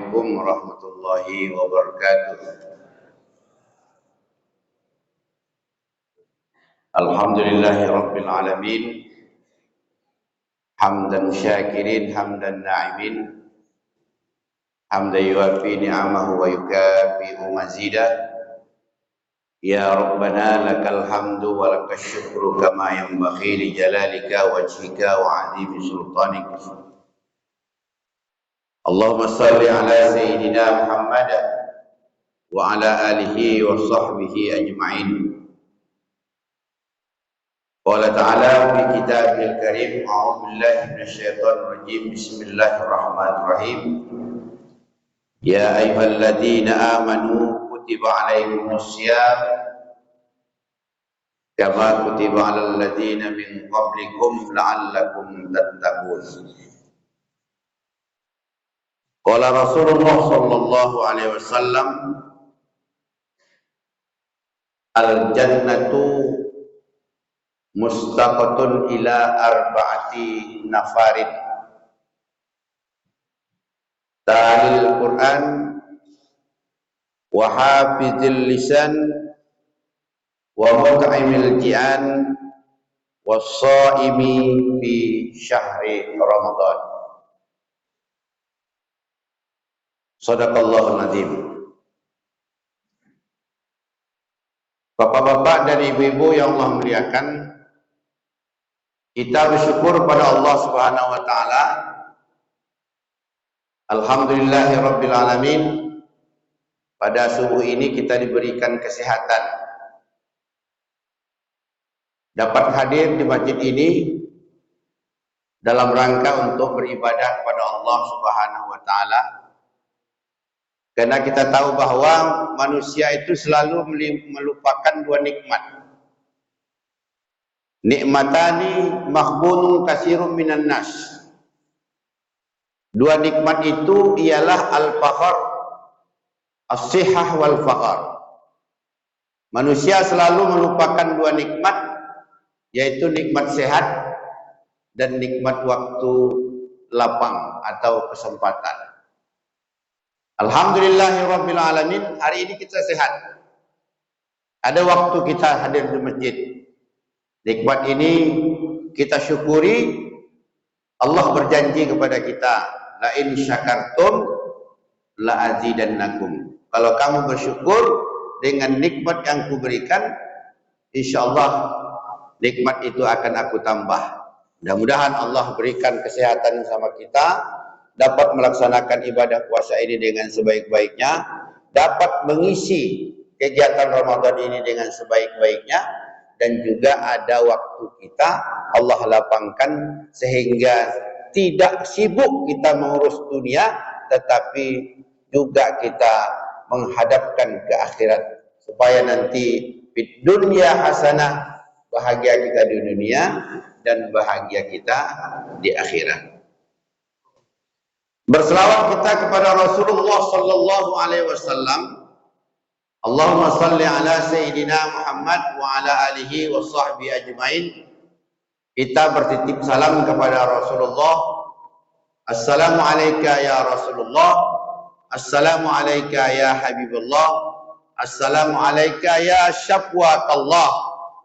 Assalamualaikum warahmatullahi wabarakatuh. Alhamdulillahi rabbil alamin. Hamdan syakirin, hamdan na'imin, hamdan yuwafi ni'amahu wa yukafi'u mazidah. Ya Rabbana lakal hamdu wa lakas syukru kama yanbaghi li jalalika wajhika wa 'azimi sultanik. Allahumma salli ala sayyidina Muhammad wa ala alihi wa sahbihi ajma'in. Qala ta'ala fi kitabil karim, a'udzu billahi minasyaitonir rajim, bismillahirrahmanirrahim. Ya ayyuhalladzina amanu kutiba 'alaikumus syiyam kama kutiba 'alal ladzina min qablikum la'allakum tattaqun. Qala Rasulullah sallallahu alaihi wasallam, al-jannatu mustaqatun ila arba'ati nafarin. Talil Quran wa hafizil lisan wa mut'imil ji'an was-sha'imi fi syahri Ramadan. Shadaqallahul azim. Bapak-bapak dan ibu-ibu yang Allah muliakan, kita bersyukur pada Allah Subhanahu wa taala. Alhamdulillahirabbil alamin. Pada subuh ini kita diberikan kesehatan, dapat hadir di masjid ini dalam rangka untuk beribadah kepada Allah Subhanahu wa taala. Karena kita tahu bahwa manusia itu selalu melupakan dua nikmat. Nikmatani maghbunun katsirun minan nas. Dua nikmat itu ialah al-fakhr, as-sihhah wal faqr. Manusia selalu melupakan dua nikmat, yaitu nikmat sehat dan nikmat waktu lapang atau kesempatan. Alhamdulillahirabbil alamin, hari ini kita sehat. Ada waktu kita hadir di masjid. Nikmat ini kita syukuri. Allah berjanji kepada kita, la in syakartum la azidannakum. Kalau kamu bersyukur dengan nikmat yang kuberikan, insyaallah nikmat itu akan aku tambah. Mudah-mudahan Allah berikan kesehatan sama kita, dapat melaksanakan ibadah puasa ini dengan sebaik-baiknya, dapat mengisi kegiatan Ramadan ini dengan sebaik-baiknya, dan juga ada waktu kita Allah lapangkan sehingga tidak sibuk kita mengurus dunia, tetapi juga kita menghadapkan ke akhirat, supaya nanti di dunia hasanah, bahagia kita di dunia dan bahagia kita di akhirat. Berselawat kita kepada Rasulullah sallallahu alaihi wasallam. Allahumma salli ala sayyidina Muhammad wa ala alihi wa sahbihi ajmain. Kita bertitip salam kepada Rasulullah. Assalamu alayka ya Rasulullah. Assalamu alayka ya Habibullah. Assalamu alayka ya syafwatallah.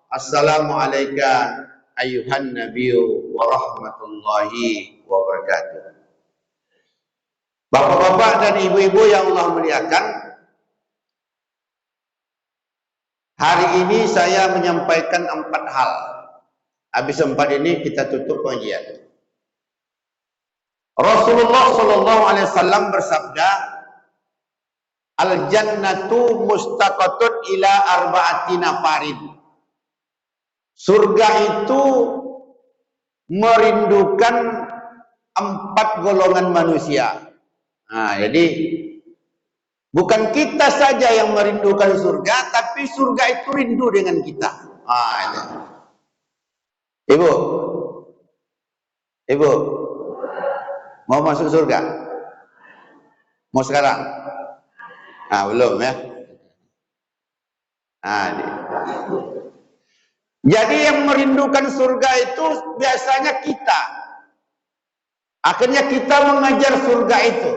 Assalamu alayka ayyuhan nabiyyu wa rahmatullahi wa barakatuh. Bapak-bapak dan ibu-ibu yang Allah muliakan, hari ini saya menyampaikan 4 hal. Habis 4 ini kita tutup pengajian. Rasulullah sallallahu alaihi wasallam bersabda, al-jannatu mustaqatun ila arba'ati nafarin. Surga itu merindukan 4 golongan manusia. Nah, jadi bukan kita saja yang merindukan surga, tapi surga itu rindu dengan kita. Itu. Ibu, mau masuk surga? Mau sekarang? Belum ya. Jadi yang merindukan surga itu biasanya kita. Akhirnya kita mengajar surga itu.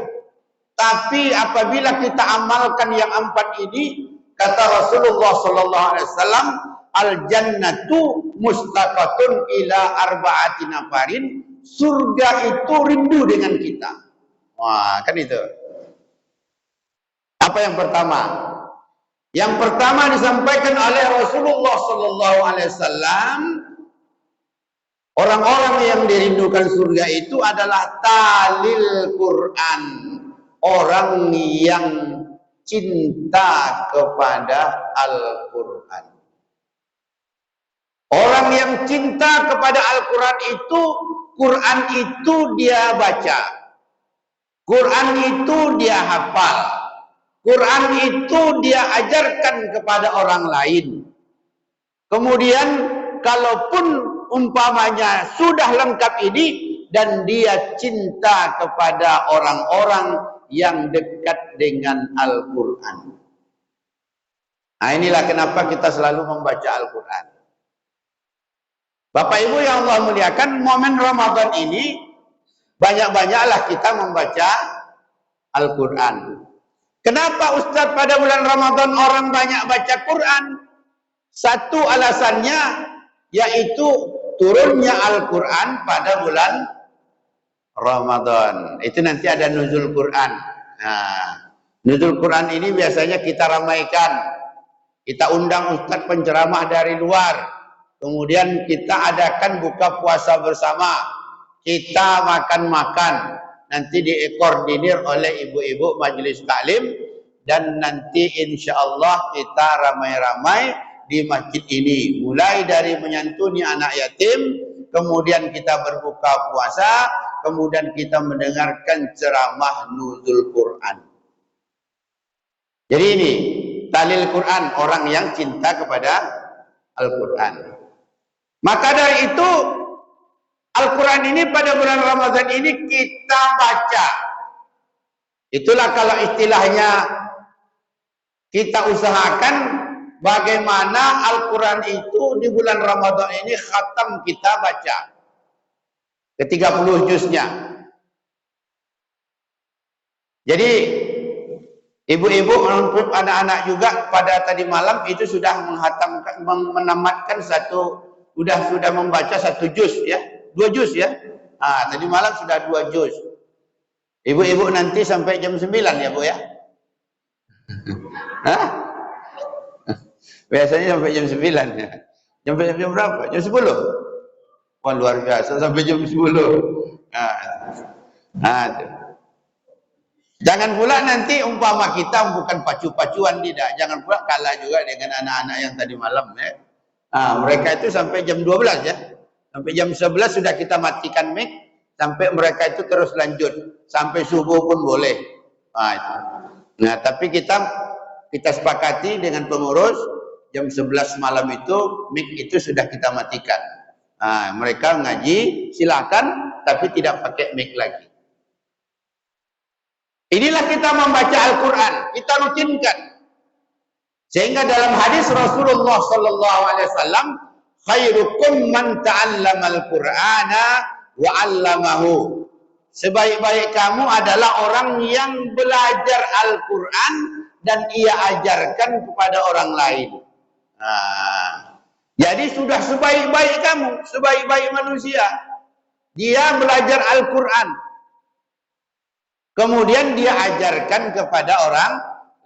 Tapi apabila kita amalkan yang 4 ini, kata Rasulullah sallallahu alaihi wasallam, al jannatu mustaqatun ila arba'ati nafarin, surga itu rindu dengan kita. Wah, kan itu. Apa yang pertama? Yang pertama disampaikan oleh Rasulullah sallallahu alaihi wasallam, orang-orang yang dirindukan surga itu adalah talil Quran, orang yang cinta kepada Al-Quran. Orang yang cinta kepada Al-Quran itu, Quran itu dia baca, Quran itu dia hafal, Quran itu dia ajarkan kepada orang lain. Kemudian kalaupun umpamanya sudah lengkap ini, dan dia cinta kepada orang-orang yang dekat dengan Al-Quran. Nah, inilah kenapa kita selalu membaca Al-Quran. Bapak Ibu yang Allah muliakan, momen Ramadan ini banyak-banyaklah kita membaca Al-Quran. Kenapa Ustadz pada bulan Ramadan orang banyak baca Quran? Satu alasannya yaitu turunnya Al-Quran pada bulan Ramadan. Itu nanti ada nuzul Quran. Nah, nuzul Quran ini biasanya kita ramaikan. Kita undang ustadz penceramah dari luar. Kemudian kita adakan buka puasa bersama. Kita makan-makan. Nanti dikoordinir oleh ibu-ibu majelis taklim. Dan nanti insya Allah kita ramai-ramai di masjid ini. Mulai dari menyantuni anak yatim. Kemudian kita berbuka puasa. Kemudian kita mendengarkan ceramah nuzul Quran. Jadi ini talil Quran, orang yang cinta kepada Al-Quran. Maka dari itu Al-Quran ini pada bulan Ramadan ini kita baca. Itulah kalau istilahnya kita usahakan bagaimana Al-Quran itu di bulan Ramadan ini khatam kita baca. Ke-30 juznya. Jadi ibu-ibu untuk anak-anak juga pada tadi malam itu sudah menghatamkan, menamatkan sudah membaca 1 juz ya, 2 juz ya. Ah, tadi malam sudah 2 juz. Ibu-ibu nanti sampai jam 9 ya Bu ya. Hah? Biasanya sampai jam 9 ya. Jam berapa? Jam 10. Wah, luar biasa sampai jam 10. Nah, jangan pula nanti umpama kita bukan pacu-pacuan, tidak. Jangan pula kalah juga dengan anak-anak yang tadi malam ya. Mereka itu sampai jam 12 ya. Sampai jam 11 sudah kita matikan mic, sampai mereka itu terus lanjut sampai subuh pun boleh. Nah, tapi kita sepakati dengan pengurus jam 11 malam itu mic itu sudah kita matikan. Mereka ngaji silakan, tapi tidak pakai mic lagi. Inilah kita membaca Al-Quran, kita rutinkan. Sehingga dalam hadis Rasulullah sallallahu alaihi wasallam, khairukum man ta'allamal Qur'ana wa 'allamahu. Sebaik-baik kamu adalah orang yang belajar Al-Quran dan ia ajarkan kepada orang lain. Jadi sudah sebaik-baik kamu, sebaik-baik manusia, dia belajar Al-Quran, kemudian dia ajarkan kepada orang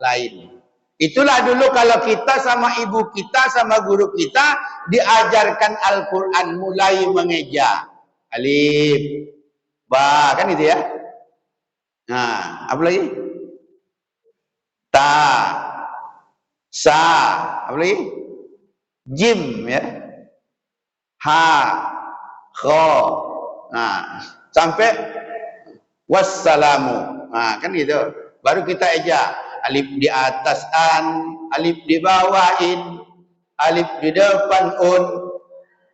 lain. Itulah dulu kalau kita sama ibu kita, sama guru kita diajarkan Al-Quran mulai mengeja. Alif, ba, kan itu ya. Nah, apa lagi? Ta, sa, apa lagi? Jim ya. Ha, kho. Nah, sampai wassalamu. Nah, kan gitu. Baru kita eja. Alif di atas an, alif di bawah in, alif di depan un,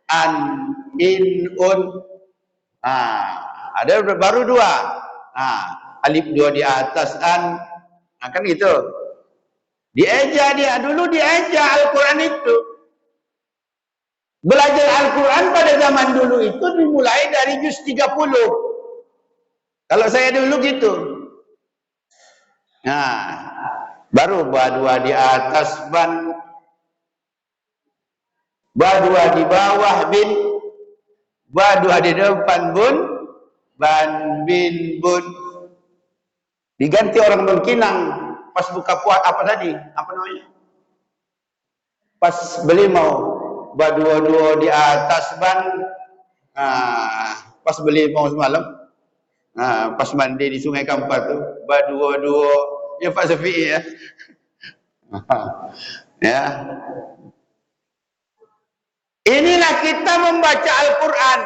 an, in, un. Ada baru 2. Alif 2 di atas an. Kan gitu. Dieja dia. Dulu dieja Al-Quran itu. Belajar Al-Quran pada zaman dulu itu dimulai dari juz 30. Kalau saya dulu gitu. Nah, baru berdua di atas ban, berdua di bawah bin, berdua di depan bun, ban bin bun. Diganti orang Bengkinang pas buka puasa apa tadi? Apa namanya? Pas beli mau berdua-dua di atas ban. Pas beli mau semalam. Pas mandi di Sungai Kampar tu berdua-dua ya Pak Syafi'i ya. Ya. Inilah kita membaca Al-Quran.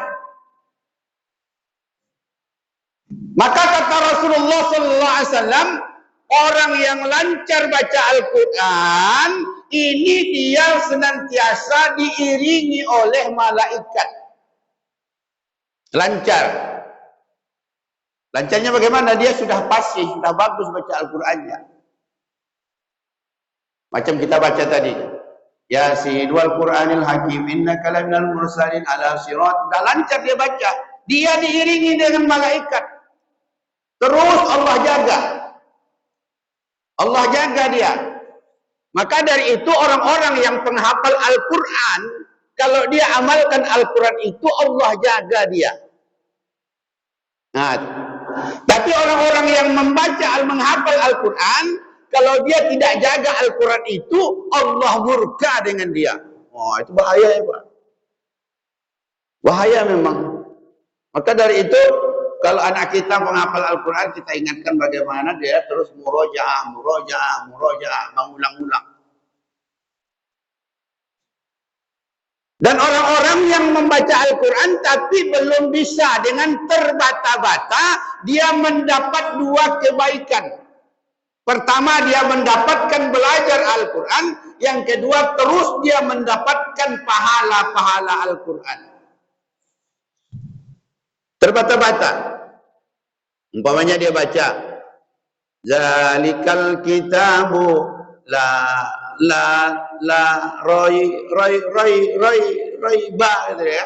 Maka kata Rasulullah sallallahu alaihi wasallam, orang yang lancar baca Al-Quran, ini dia senantiasa diiringi oleh malaikat. Lancar. Lancarnya bagaimana? Dia sudah fasih, sudah bagus baca Al-Qurannya. Macam kita baca tadi. Yasin wal Qur'anil Hakim innaka laminal mursalin ala sirat. Sudah lancar dia baca. Dia diiringi dengan malaikat. Terus Allah jaga. Allah jaga dia. Maka dari itu orang-orang yang penghafal Al-Quran, kalau dia amalkan Al-Quran itu Allah jaga dia. Nah, tapi orang-orang yang menghafal Al-Quran, kalau dia tidak jaga Al-Quran itu, Allah murka dengan dia. Oh, itu bahaya ya Pak. Bahaya memang. Maka dari itu, kalau anak kita menghafal Al-Quran, kita ingatkan bagaimana dia terus murojaah, mengulang-ulang. Dan orang-orang yang membaca Al-Quran tapi belum bisa, dengan terbata-bata, dia mendapat dua kebaikan. Pertama, dia mendapatkan belajar Al-Quran. Yang kedua, terus dia mendapatkan pahala-pahala Al-Quran. Terbata-bata. Umpamanya dia baca Zalikal kitabu roiba gitu ya.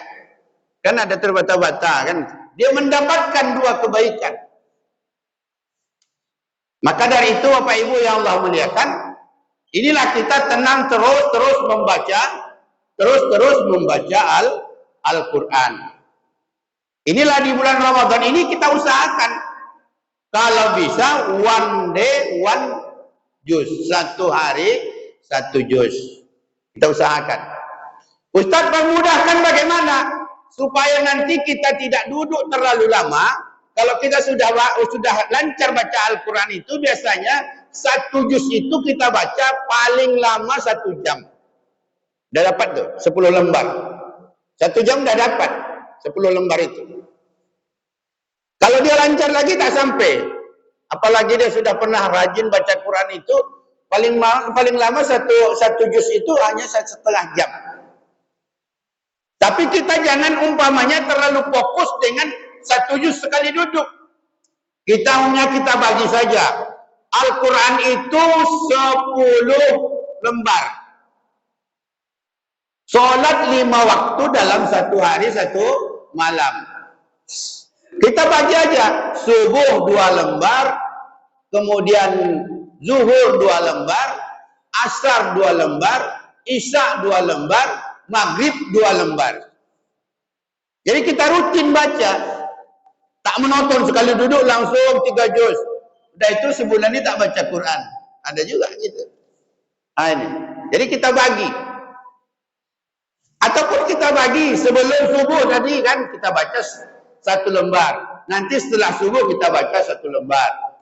Kan ada terbata-bata kan. Dia mendapatkan dua kebaikan. Maka dari itu Bapak Ibu yang Allah muliakan, inilah kita tenang terus membaca Al-Quran. Inilah di bulan Ramadan ini kita usahakan. Kalau bisa one day one juz, satu hari satu juz. Kita usahakan. Ustaz memudahkan bagaimana? Supaya nanti kita tidak duduk terlalu lama. Kalau kita sudah lancar baca Al-Quran itu, biasanya satu juz itu kita baca paling lama 1 jam. Udah dapat tuh 10 lembar. 1 jam udah dapat 10 lembar itu. Kalau dia lancar lagi tak sampai. Apalagi dia sudah pernah rajin baca Quran itu, paling lama satu juz itu hanya 1,5 jam. Tapi kita jangan umpamanya terlalu fokus dengan 1 juz sekali duduk. Kita bagi saja. Al-Quran itu 10 lembar. Sholat 5 waktu dalam 1 hari 1 malam. Kita bagi aja. Subuh 2 lembar. Kemudian zuhur 2 lembar. Asar 2 lembar. Isya 2 lembar. Maghrib 2 lembar. Jadi kita rutin baca. Tak menonton sekali duduk langsung 3 juz. Udah itu sebulan ini tak baca Quran. Ada juga gitu. Nah, ini. Jadi kita bagi. Ataupun kita bagi sebelum subuh tadi kan kita baca 1 lembar. Nanti setelah subuh kita baca 1 lembar.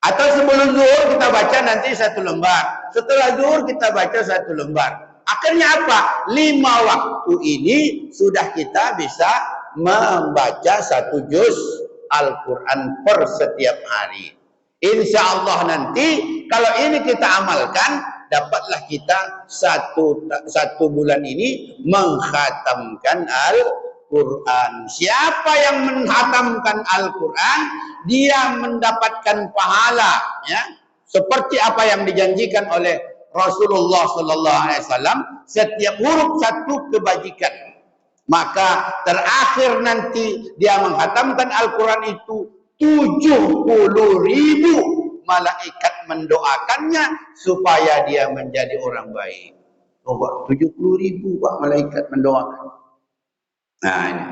Atau sebelum zuhur kita baca nanti 1 lembar. Setelah zuhur kita baca 1 lembar. Akhirnya apa? 5 waktu ini sudah kita bisa membaca 1 juz Al-Quran per setiap hari. Insya Allah nanti kalau ini kita amalkan, dapatlah kita satu bulan ini menghatamkan Al-Quran. Siapa yang menghatamkan Al-Quran, dia mendapatkan pahala, ya, seperti apa yang dijanjikan oleh Rasulullah sallallahu alaihi wasallam, setiap huruf 1 kebajikan. Maka terakhir nanti dia menghatamkan Al-Quran itu 70.000 malaikat mendoakannya supaya dia menjadi orang baik. Coba 70.000 Pak malaikat mendoakan. Nah ini,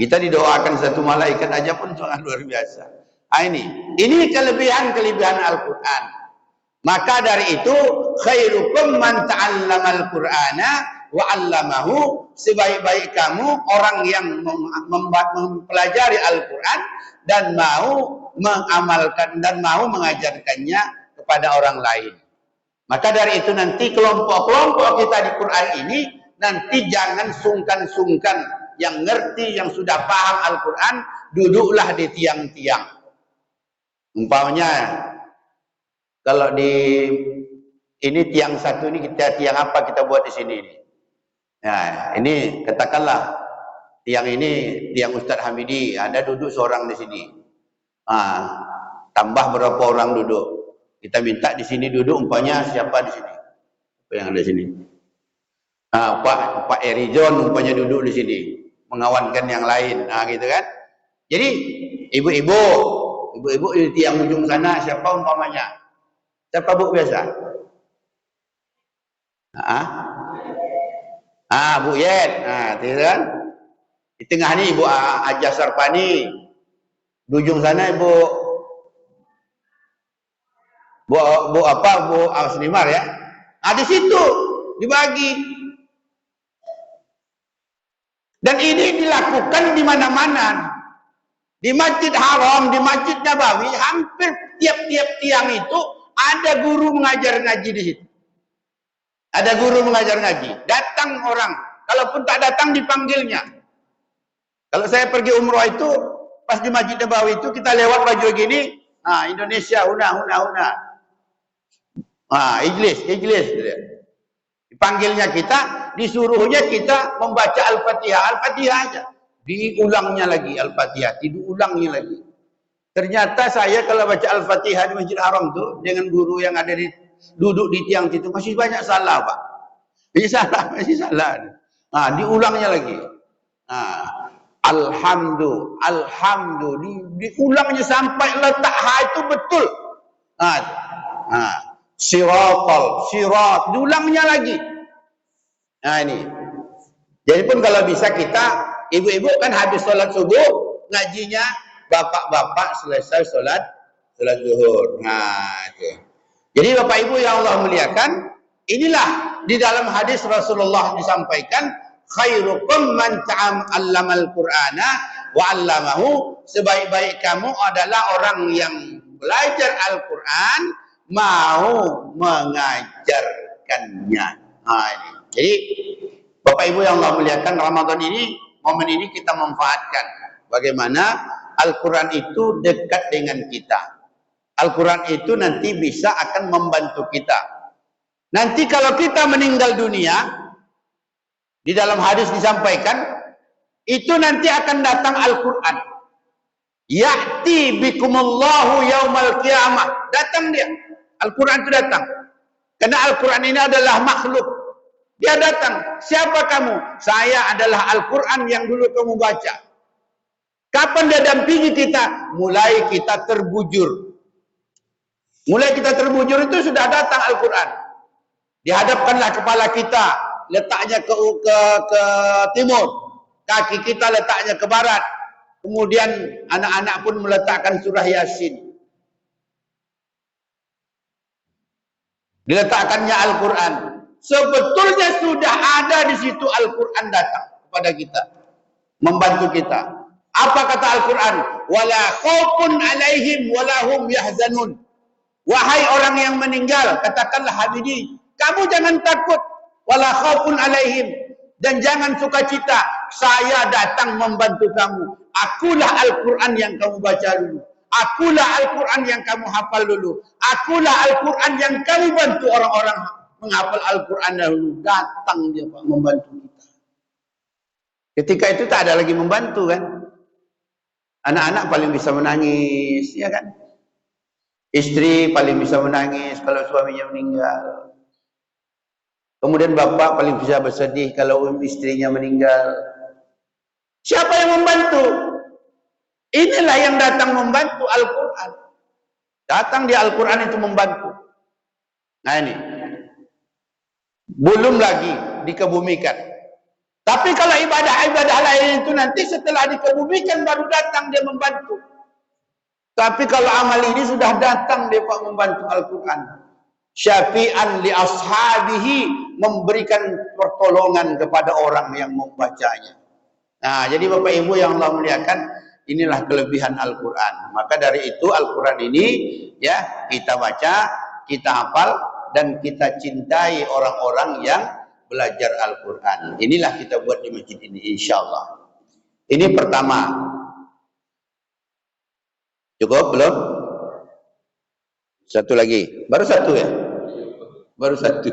kita didoakan satu malaikat aja pun sangat luar biasa. Nah, ini kelebihan Al-Quran. Maka dari itu khairukum man ta'allamal Qur'ana wa 'allamahu, sebaik-baik kamu orang yang mempelajari Al-Quran dan mau mengamalkan dan mau mengajarkannya kepada orang lain. Maka dari itu nanti kelompok-kelompok kita di Quran ini nanti jangan sungkan-sungkan, yang ngerti, yang sudah paham Al-Quran, duduklah di tiang-tiang. Umpamanya kalau di ini tiang satu ini, kita tiang apa kita buat di sini ini. Nah, ini katakanlah tiang ini tiang Ustadz Hamidi, ada duduk seorang di sini. Tambah berapa orang duduk? Kita minta di sini duduk umpamanya siapa di sini? Apa yang ada di sini? Pak Erijon umpamanya duduk di sini, mengawankan yang lain. Nah, gitu kan? Jadi ibu-ibu di tiang ujung sana siapa umpamanya? Siapa Bu biasa? Bu Yed. Nah, gitu kan? Di tengah ni Ibu Aja Sarpani. Di ujung sana Ibu Asnimar ya. Di situ dibagi. Dan ini dilakukan di mana-mana. Di Masjid Haram, di Masjid Nabawi, hampir tiap-tiap tiang itu ada guru mengajar ngaji di situ. Ada guru mengajar ngaji. Datang orang. Kalaupun tak datang dipanggilnya. Kalau saya pergi umroh itu, pas di Masjid Nabawi itu kita lewat baju gini, Indonesia, una. Ijlis. Dipanggilnya kita, disuruhnya kita membaca Al-Fatihah aja. Diulangnya lagi Al-Fatihah, diulangnya lagi. Ternyata saya kalau baca Al-Fatihah di Masjid Haram tuh dengan guru yang ada duduk di tiang situ masih banyak salah, Pak. Masih salah. Diulangnya lagi. Alhamdulillah, diulangnya sampai letak itu betul. Sirat, diulangnya lagi. Nah ini. Jadi pun kalau bisa kita, ibu-ibu kan habis sholat subuh, ngajinya bapak-bapak selesai sholat zuhur. Nah itu. Jadi Bapak Ibu yang Allah muliakan, inilah di dalam hadis Rasulullah disampaikan, khairukum man ta'allamal Qur'ana wa 'allamahu, sebaik-baik kamu adalah orang yang belajar Al-Quran, mau mengajarkannya. Ini. Jadi Bapak Ibu yang Allah muliakan, Ramadan ini, momen ini kita manfaatkan. Bagaimana Al-Quran itu dekat dengan kita. Al-Quran itu nanti bisa akan membantu kita. Nanti kalau kita meninggal dunia, di dalam hadis disampaikan, itu nanti akan datang Al-Quran. Ya'ti bikumullahu yaumal qiyamah. Datang dia. Al-Quran itu datang. Karena Al-Quran ini adalah makhluk. Dia datang. Siapa kamu? Saya adalah Al-Quran yang dulu kamu baca. Kapan dia dampingi kita? Mulai kita terbujur. Mulai kita terbujur itu sudah datang Al-Quran. Dihadapkanlah kepala kita. Letaknya ke timur. Kaki kita letaknya ke barat. Kemudian anak-anak pun meletakkan surah Yasin. Diletakkannya Al-Quran. Sebetulnya sudah ada di situ Al-Quran datang kepada kita. Membantu kita. Apa kata Al-Quran? Wala khaufun alaihim walahum yahzanun. Wahai orang yang meninggal, katakanlah Habibie, kamu jangan takut. Wala khaufun alaihim. Dan jangan sukacita. Saya datang membantu kamu. Akulah Al-Quran yang kamu baca dulu. Akulah Al-Quran yang kamu hafal dulu. Akulah Al-Quran yang kamu bantu orang-orang menghafal Al-Quran dahulu. Datang dia Pak membantu kita. Ketika itu tak ada lagi membantu kan. Anak-anak paling bisa menangis, ya kan? Istri paling bisa menangis kalau suaminya meninggal. Kemudian bapak paling bisa bersedih kalau istrinya meninggal. Siapa yang membantu? Inilah yang datang membantu Al-Quran. Datang di Al-Quran itu membantu. Nah ini. Belum lagi dikebumikan. Tapi kalau ibadah-ibadah lain itu nanti setelah dikebumikan baru datang dia membantu. Tapi kalau amal ini sudah datang dia Pak membantu Al-Quran. Syafi'an li ashabihi, memberikan pertolongan kepada orang yang membacanya. Nah, jadi Bapak Ibu yang Allah muliakan, inilah kelebihan Al-Quran. Maka dari itu Al-Quran ini ya kita baca, kita hafal, dan kita cintai orang-orang yang belajar Al-Quran. Inilah kita buat di masjid ini, insyaAllah. Ini pertama. Cukup belum? Satu lagi. Baru satu ya? Baru satu.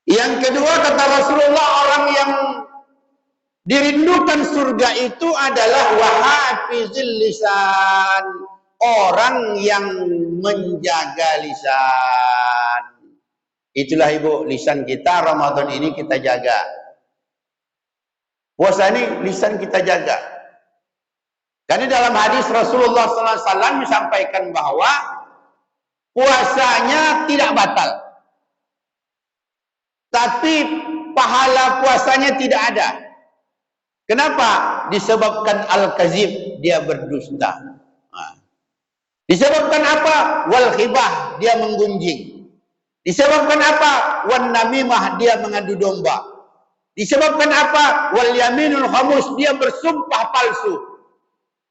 Yang kedua kata Rasulullah, orang yang dirindukan surga itu adalah wahafizil lisan, orang yang menjaga lisan. Itulah Ibu, lisan kita Ramadan ini kita jaga. Puasa ini lisan kita jaga. Karena dalam hadis Rasulullah SAW menyampaikan bahwa puasanya tidak batal, tapi pahala puasanya tidak ada. Kenapa? Disebabkan al-kazib, dia berdusta. Disebabkan apa? Wal khibah, dia menggunjing. Disebabkan apa? Wan namimah, dia mengadu domba. Disebabkan apa? Wal yaminul khamus, dia bersumpah palsu.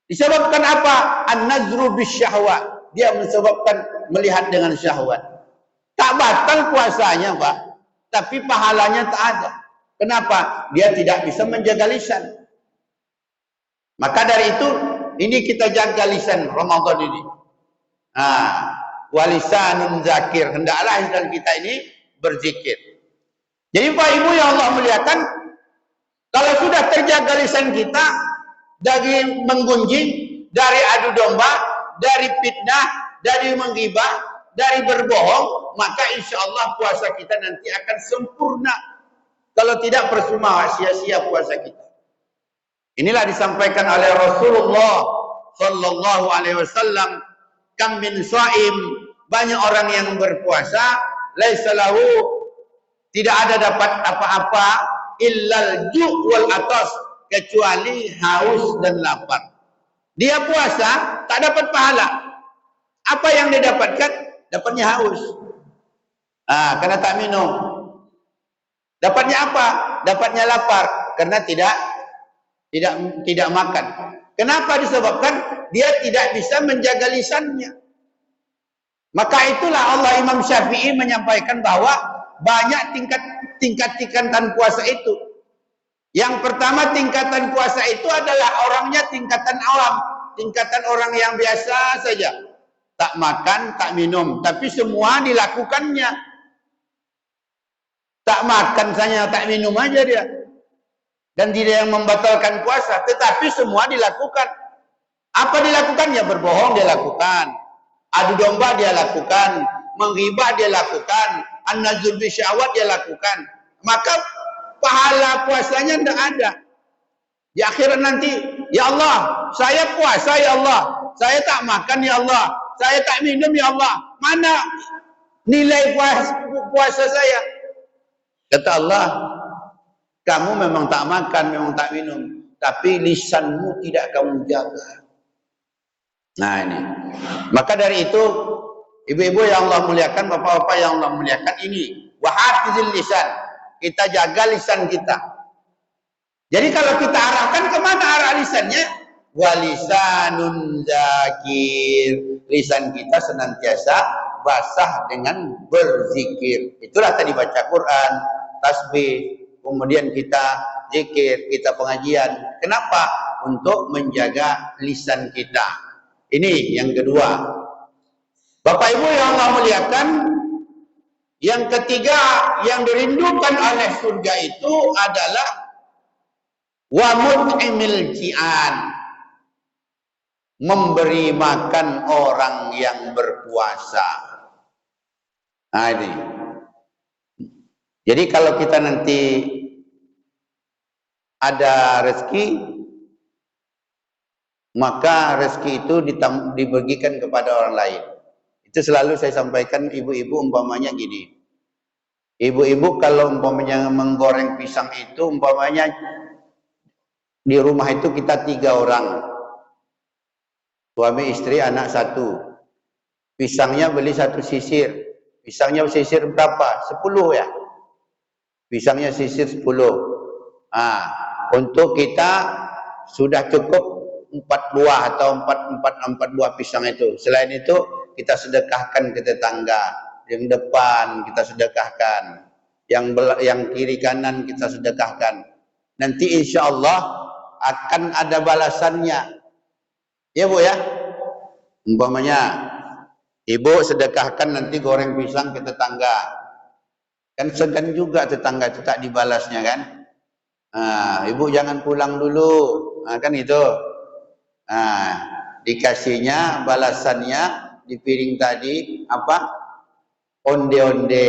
Disebabkan apa? An-nazru bisyahwat, dia menyebabkan melihat dengan syahwat. Tak batal puasanya Pak, tapi pahalanya tak ada. Kenapa? Dia tidak bisa menjaga lisan. Maka dari itu, ini kita jaga lisan Ramadan ini. Walisanun zakir, hendaklah lisan kita ini berzikir. Jadi Pak Ibu yang Allah muliakan, kalau sudah terjaga lisan kita dari menggunjing, dari adu domba, dari fitnah, dari menggibah, dari berbohong, maka insya Allah puasa kita nanti akan sempurna. Kalau tidak percuma, sia-sia puasa kita. Inilah disampaikan oleh Rasulullah Sallallahu Alaihi Wasallam, kam min shaim, banyak orang yang berpuasa, laisa lahu, tidak ada dapat apa-apa, illal ju' wal atas, kecuali haus dan lapar. Dia puasa tak dapat pahala. Apa yang dia dapatkan? Dapatnya haus. Karena tak minum. Dapatnya apa? Dapatnya lapar karena tidak makan. Kenapa? Disebabkan dia tidak bisa menjaga lisannya. Maka itulah Allah Imam Syafi'i menyampaikan bahwa banyak tingkatan puasa itu. Yang pertama tingkatan puasa itu adalah orangnya tingkatan awam, tingkatan orang yang biasa saja. Tak makan, tak minum, tapi semua dilakukannya. Tak makan saja, tak minum aja dia. Dan tidak yang membatalkan puasa, tetapi semua dilakukan. Apa dilakukannya? Berbohong dia lakukan, adu domba dia lakukan, menghibah dia lakukan, an-nazur bisyahwat dia lakukan. Maka pahala puasanya tidak ada. Di akhirat nanti, ya Allah, saya puasa ya Allah, saya tak makan ya Allah, saya tak minum ya Allah, mana nilai puasa saya? Kata Allah, kamu memang tak makan, memang tak minum, tapi lisanmu tidak kamu jaga. Nah ini, maka dari itu, ibu-ibu yang Allah muliakan, bapak-bapak yang Allah muliakan, ini wahafizil lisan, kita jaga lisan kita. Jadi kalau kita arahkan kemana arah lisannya? Walisanun zakir, lisan kita senantiasa basah dengan berzikir. Itulah tadi baca Quran, tasbih, kemudian kita zikir, kita pengajian. Kenapa? Untuk menjaga lisan kita. Ini yang kedua. Bapak Ibu yang Allah muliakan, yang ketiga yang dirindukan oleh surga itu adalah wa mut'imil ji'an, memberi makan orang yang berpuasa. Nah ini. Jadi kalau kita nanti ada rezeki, maka rezeki itu dibagikan kepada orang lain. Itu selalu saya sampaikan ibu-ibu umpamanya gini. Ibu-ibu kalau umpamanya menggoreng pisang itu umpamanya di rumah itu kita 3 orang. Suami, istri, anak 1. Pisangnya beli 1 sisir. Pisangnya sisir berapa? 10 ya. Pisangnya sisir 10. Untuk kita sudah cukup 4 buah atau 4 buah pisang itu. Selain itu kita sedekahkan ke tetangga. Yang depan kita sedekahkan, yang kiri kanan kita sedekahkan. Nanti insya Allah akan ada balasannya. Ya Bu ya. Umpamanya ibu sedekahkan nanti goreng pisang ke tetangga. Kan segan juga tetangga itu tak dibalasnya kan. Ibu jangan pulang dulu. Kan itu. Dikasihnya balasannya di piring tadi apa? Onde-onde.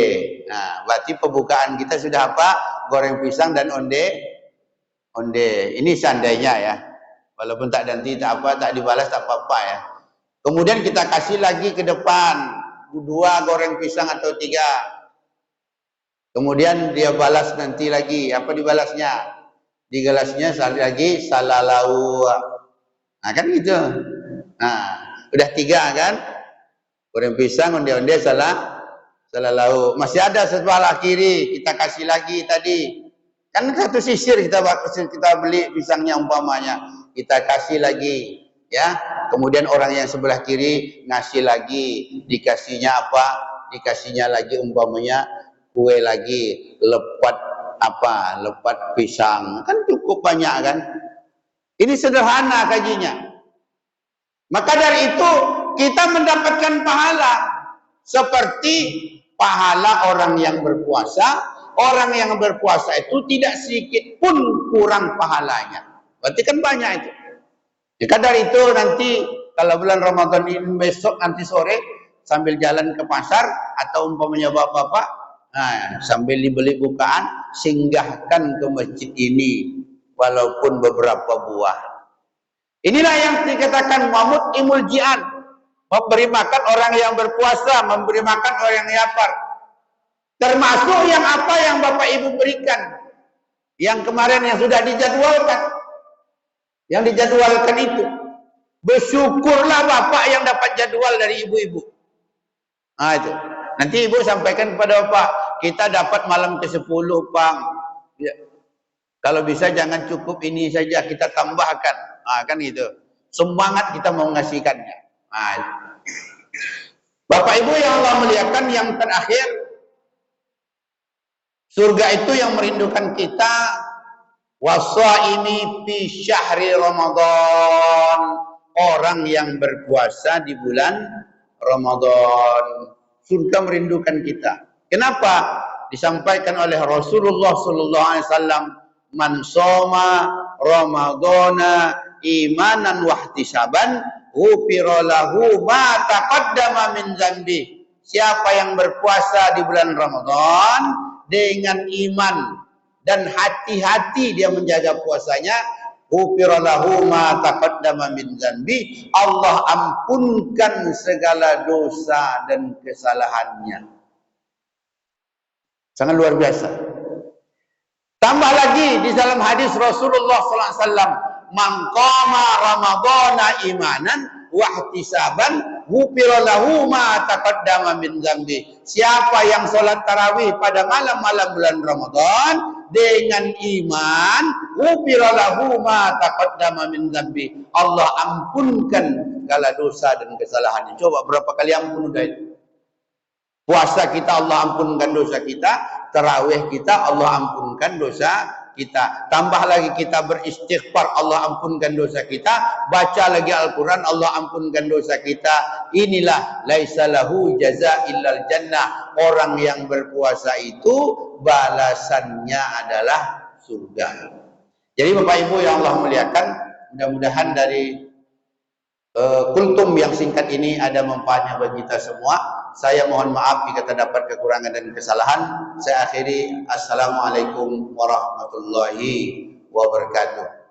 Berarti pembukaan kita sudah apa? Goreng pisang dan onde. Ini seandainya ya. Walaupun tak dibalas tak apa-apa ya. Kemudian kita kasih lagi ke depan 2 goreng pisang atau 3. Kemudian dia balas nanti lagi. Apa dibalasnya? Dibalasnya lagi salalau. Kan gitu. Udah 3 kan? Goreng pisang, onde-onde, salalau. Masih ada sebelah kiri, kita kasih lagi tadi. Kan 1 sisir kita beli pisangnya umpamanya. Kita kasih lagi, ya. Kemudian orang yang sebelah kiri ngasih lagi, dikasihnya apa? Dikasihnya lagi umpamanya kue lagi, lepat pisang. Kan cukup banyak kan? Ini sederhana kajinya. Maka dari itu kita mendapatkan pahala seperti pahala orang yang berpuasa. Orang yang berpuasa itu tidak sedikit pun kurang pahalanya. Berarti kan banyak itu. Maka dari itu nanti kalau bulan Ramadan ini besok nanti sore sambil jalan ke pasar atau umpamanya bapak-bapak, sambil dibeli bukaan, singgahkan ke masjid ini walaupun beberapa buah. Inilah yang dikatakan Mahmud Imul Jian, memberi makan orang yang berpuasa, memberi makan orang yang lapar. Termasuk yang apa yang Bapak Ibu berikan, yang kemarin yang sudah dijadwalkan, yang dijadwalkan itu. Bersyukurlah Bapak yang dapat jadwal dari ibu-ibu. Itu. Nanti Ibu sampaikan kepada Bapak, kita dapat malam ke-10 Bang. Ya. Kalau bisa jangan cukup ini saja, kita tambahkan. Kan gitu. Semangat kita mau mengasihkannya. Bapak Ibu yang Allah muliakan, yang terakhir, surga itu yang merindukan kita. Wasaimi fi syahri Ramadan, orang yang berpuasa di bulan Ramadan. Surga merindukan kita. Kenapa? Disampaikan oleh Rasulullah sallallahu alaihi wasallam, man shoma Ramadana imanan wa ihtisaban ghufira lahu ma taqaddama min dzambi. Siapa yang berpuasa di bulan Ramadan dengan iman dan hati-hati dia menjaga puasanya, ghufira lahu ma taqaddama min dzambi, Allah ampunkan segala dosa dan kesalahannya. Sangat luar biasa. Tambah lagi di dalam hadis Rasulullah sallallahu alaihi wasallam, man qama ramadhana imanan wa ihtisaban ghufira lahu ma taqaddama min dzambi. Siapa yang salat tarawih pada malam-malam bulan Ramadan dengan iman, ghufira lahu ma taqaddama min dzambi, Allah ampunkan segala dosa dan kesalahannya. Coba berapa kali ampun udah itu? Puasa kita Allah ampunkan dosa kita, tarawih kita Allah ampunkan dosa kita. Tambah lagi kita beristighfar, Allah ampunkan dosa kita. Baca lagi Al-Quran, Allah ampunkan dosa kita. Inilah laisa lahu jaza illal jannah. Orang yang berpuasa itu balasannya adalah surga. Jadi Bapak Ibu yang Allah muliakan, mudah-mudahan dari kultum yang singkat ini ada manfaatnya bagi kita semua. Saya mohon maaf jika terdapat kekurangan dan kesalahan. Saya akhiri. Assalamualaikum warahmatullahi wabarakatuh.